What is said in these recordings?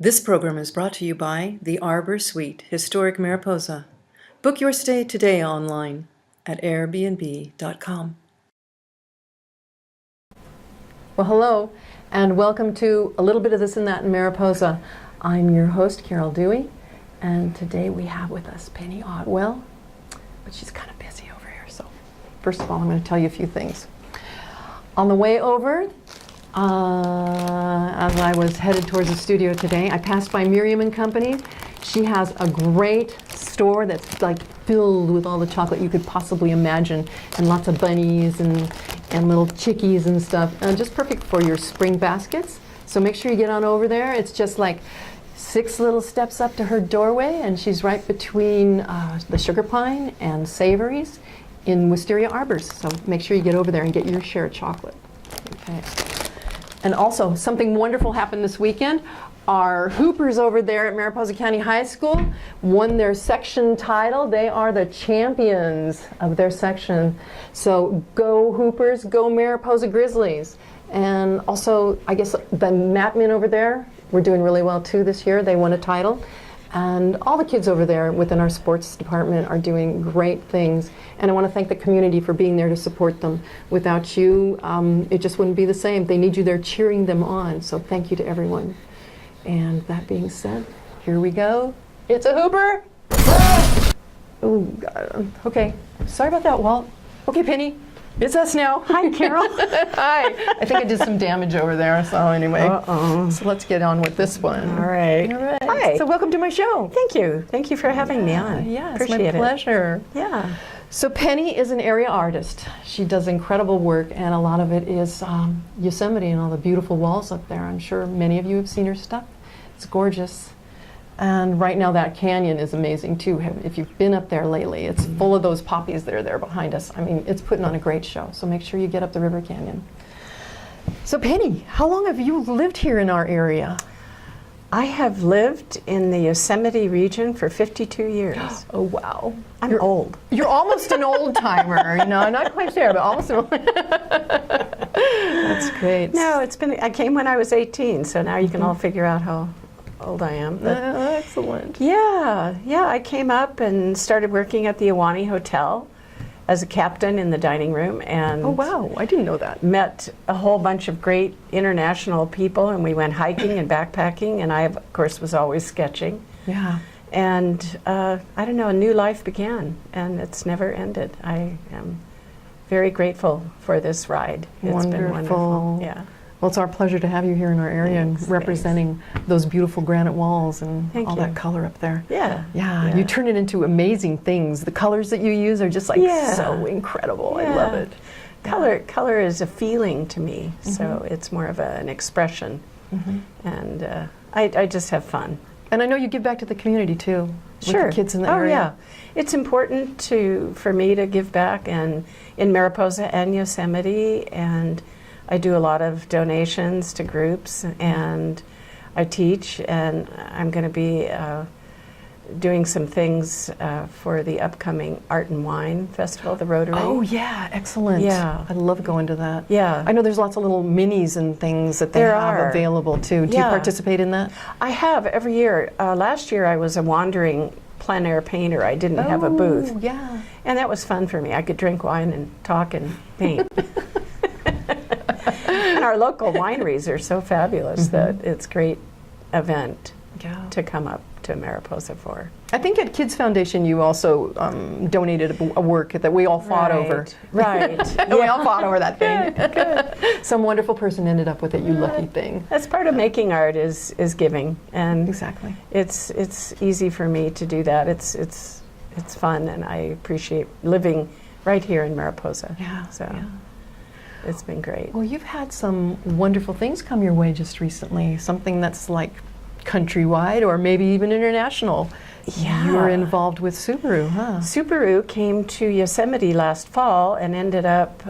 This program is brought to you by the Arbor Suite, Historic Mariposa. Book your stay today online at airbnb.com. Well, hello, and welcome to a little bit of this and that in Mariposa. I'm your host, Carol Dewey, and today we have with us Penny Otwell, but she's kind of busy over here, so first of all, I'm going to tell you a few things. On the way over, as I was headed towards the studio today, I passed by Miriam and Company. She has a great store that's like filled with all the chocolate you could possibly imagine, and lots of bunnies and little chickies and stuff, and just perfect for your spring baskets. So make sure you get on over there. It's just like 6 little steps up to her doorway, and she's right between the Sugar Pine and Savories in Wisteria Arbors. So make sure you get over there and get your share of chocolate. Okay. And also, something wonderful happened this weekend. Our Hoopers over there at Mariposa County High School won their section title. They are the champions of their section. So go Hoopers, go Mariposa Grizzlies. And also, I guess the Matmen over there were doing really well too this year. They won a title. And all the kids over there within our sports department are doing great things. And I want to thank the community for being there to support them. Without you, it just wouldn't be the same. They need you there cheering them on. So thank you to everyone. And that being said, here we go. It's a Hooper! Oh, God. Okay. Sorry about that, Walt. Okay, Penny. It's us now. Hi, Carol. Hi. I think I did some damage over there, so anyway. Uh-oh. So let's get on with this one. All right. All right. Hi. So welcome to my show. Thank you. Thank you for having me on. Yeah, Appreciate it's my pleasure. Yeah. So Penny is an area artist. She does incredible work, and a lot of it is Yosemite and all the beautiful walls up there. I'm sure many of you have seen her stuff. It's gorgeous. And right now that canyon is amazing too. If you've been up there lately, it's full of those poppies that are there behind us. I mean, it's putting on a great show. So make sure you get up the River Canyon. So Penny, how long have you lived here in our area? I have lived in the Yosemite region for 52 years. Oh, wow. I'm old. You're almost an old timer. You know, not quite there, but almost an old. That's great. No, I came when I was 18, so now you can all figure out how old I am. Excellent. Yeah, I came up and started working at the Ahwahnee Hotel as a captain in the dining room, and oh wow, I didn't know that. Met a whole bunch of great international people, and we went hiking and backpacking, and I, of course, was always sketching. Yeah. And I don't know, a new life began, and it's never ended. I am very grateful for this ride. It's been wonderful. Yeah. Well, it's our pleasure to have you here in our area and representing those beautiful granite walls and all that color up there. Yeah. You turn it into amazing things. The colors that you use are just like so incredible. I love it. Color is a feeling to me, so it's more of an expression. And I just have fun. And I know you give back to the community too. Sure. With the kids in the area. Yeah. It's important for me to give back, and in Mariposa and Yosemite, and I do a lot of donations to groups, and I teach, and I'm going to be doing some things for the upcoming Art and Wine Festival, the Rotary. Oh yeah, excellent. Yeah. I love going to that. Yeah. I know there's lots of little minis and things that they have available too. Do you participate in that? I have every year. Last year I was a wandering plein air painter. I didn't have a booth. Yeah. And that was fun for me. I could drink wine and talk and paint. And our local wineries are so fabulous that it's a great event to come up to Mariposa for. I think at Kids Foundation you also donated a work that we all fought over. Right. We all fought over that thing. Good. Some wonderful person ended up with it, you lucky thing. That's part of making art is giving, and exactly. It's easy for me to do that. It's fun, and I appreciate living right here in Mariposa. It's been great. Well, you've had some wonderful things come your way just recently. Something that's like countrywide or maybe even international. Yeah. You were involved with Subaru, huh? Subaru came to Yosemite last fall and ended up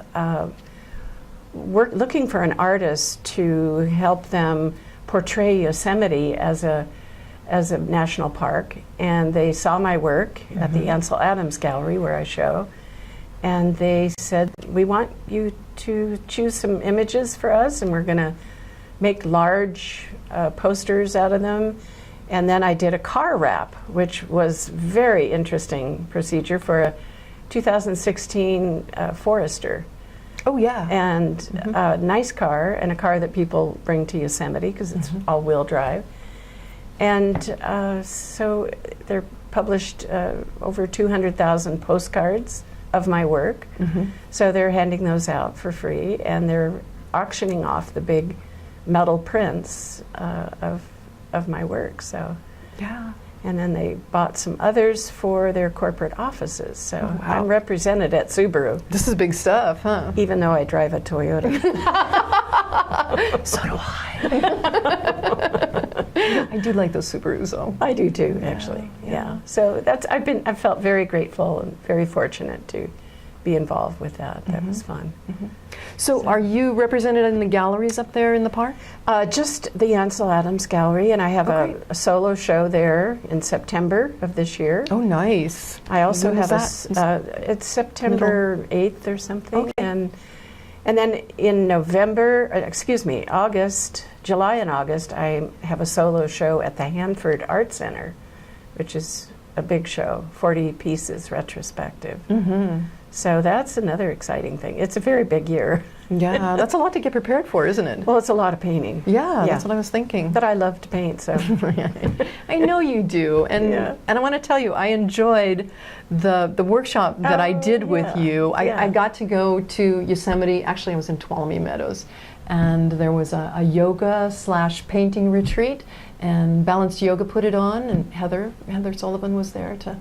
looking for an artist to help them portray Yosemite as a national park. And they saw my work at the Ansel Adams Gallery where I show. And they said, we want you to choose some images for us, and we're going to make large posters out of them. And then I did a car wrap, which was very interesting procedure for a 2016 Forester. Oh, yeah. And a nice car, and a car that people bring to Yosemite because it's all-wheel drive. And so they're published over 200,000 postcards of my work. So they're handing those out for free, and they're auctioning off the big metal prints of my work. So Yeah. and then they bought some others for their corporate offices. So Oh, wow. I'm represented at Subaru, This is big stuff, huh? even though I drive a Toyota. So do I. I do like those Subarus, though. I do too, actually. Yeah. So I've felt very grateful and very fortunate to be involved with that. That was fun. So are you represented in the galleries up there in the park? Just the Ansel Adams Gallery, and I have Okay. a solo show there in September of this year. Oh, nice. I also When is have it's September 8th or something, Okay. and then in November, August, July and August, I have a solo show at the Hanford Art Center, which is a big show, 40 pieces retrospective. So that's another exciting thing. It's a very big year. Yeah, that's a lot to get prepared for, isn't it? Well, it's a lot of painting. Yeah, that's what I was thinking. But I love to paint, so I know you do, and Yeah. and I want to tell you, I enjoyed the workshop that I did with yeah. you. Yeah. I got to go to Yosemite. Actually, I was in Tuolumne Meadows, and there was a yoga / painting retreat, and Balanced Yoga put it on, and Heather Sullivan was there to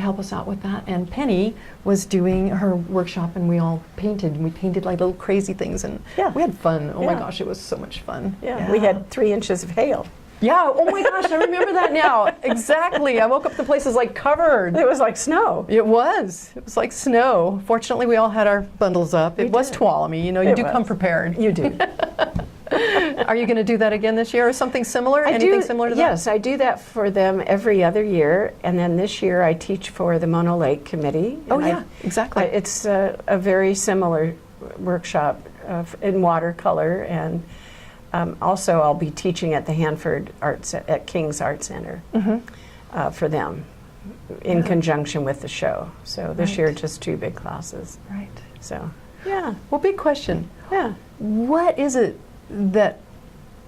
help us out with that. And Penny was doing her workshop, and we all painted. We painted like little crazy things, and Yeah. we had fun. Oh my Yeah. gosh, it was so much fun. yeah, we had 3 inches of hail. Yeah, oh my gosh, I remember that now. Exactly. I woke up, the place was like covered. It was like snow. It was like snow. Fortunately, we all had our bundles up. It was did. Tuolumne, you know, you It do was. come prepared. You do. Are you going to do that again this year or something similar? Anything similar to that? Yes, I do that for them every other year, and then this year I teach for the Mono Lake Committee. Oh and yeah, exactly. It's a very similar workshop in watercolor, and also I'll be teaching at the Hanford at King's Art Center for them in conjunction with the show. So this Right. year just 2 big classes. Right. So yeah, Well, big question. yeah. What is it that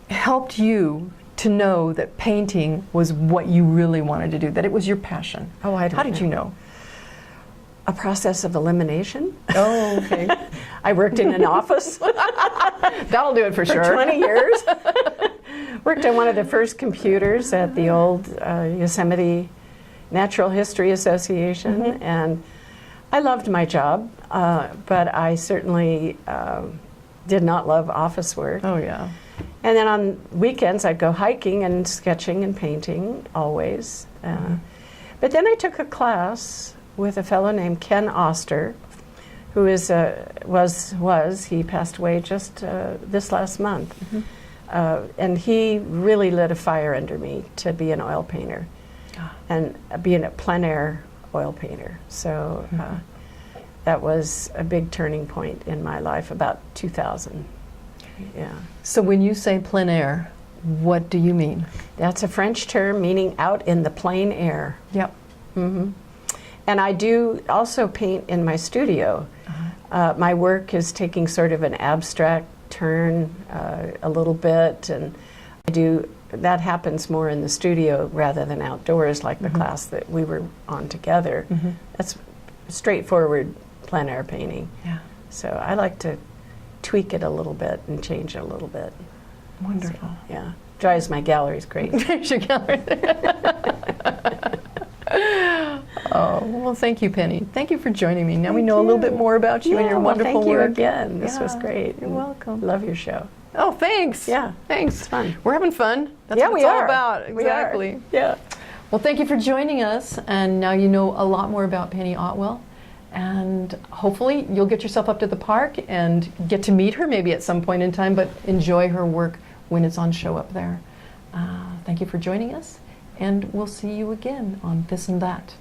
helped you to know that painting was what you really wanted to do, that it was your passion? Oh, I don't How did you know? A process of elimination. Oh, okay. I worked in an office That'll do it for for sure. 20 years. Worked on one of the first computers at the old Yosemite Natural History Association, and I loved my job, but I certainly did not love office work. Oh, yeah. And then on weekends, I'd go hiking and sketching and painting, always. But then I took a class with a fellow named Ken Oster, who he passed away just this last month. And he really lit a fire under me to be an oil painter and be a plein air oil painter. So that was a big turning point in my life, about 2000. Yeah. So when you say plein air, what do you mean? That's a French term meaning out in the plain air. Yep. And I do also paint in my studio. My work is taking sort of an abstract turn a little bit, and that happens more in the studio rather than outdoors, like the class that we were on together. That's straightforward plein air painting. Yeah. So I like to tweak it a little bit and change it a little bit. Wonderful. Yeah. Drives my galleries great. There's your gallery. Oh, well, thank you, Penny. Thank you for joining me. Now we know a little bit more about you and your wonderful thank you work. again. This was Yeah, great. You're welcome. Love your show. Oh, thanks. Yeah, Thanks. it's fun. We're having fun. That's Yeah, what we it's all are. about. We are. Exactly. Yeah. Well, thank you for joining us. And now you know a lot more about Penny Otwell. And hopefully you'll get yourself up to the park and get to meet her maybe at some point in time, but enjoy her work when it's on show up there. Thank you for joining us. And we'll see you again on This and That.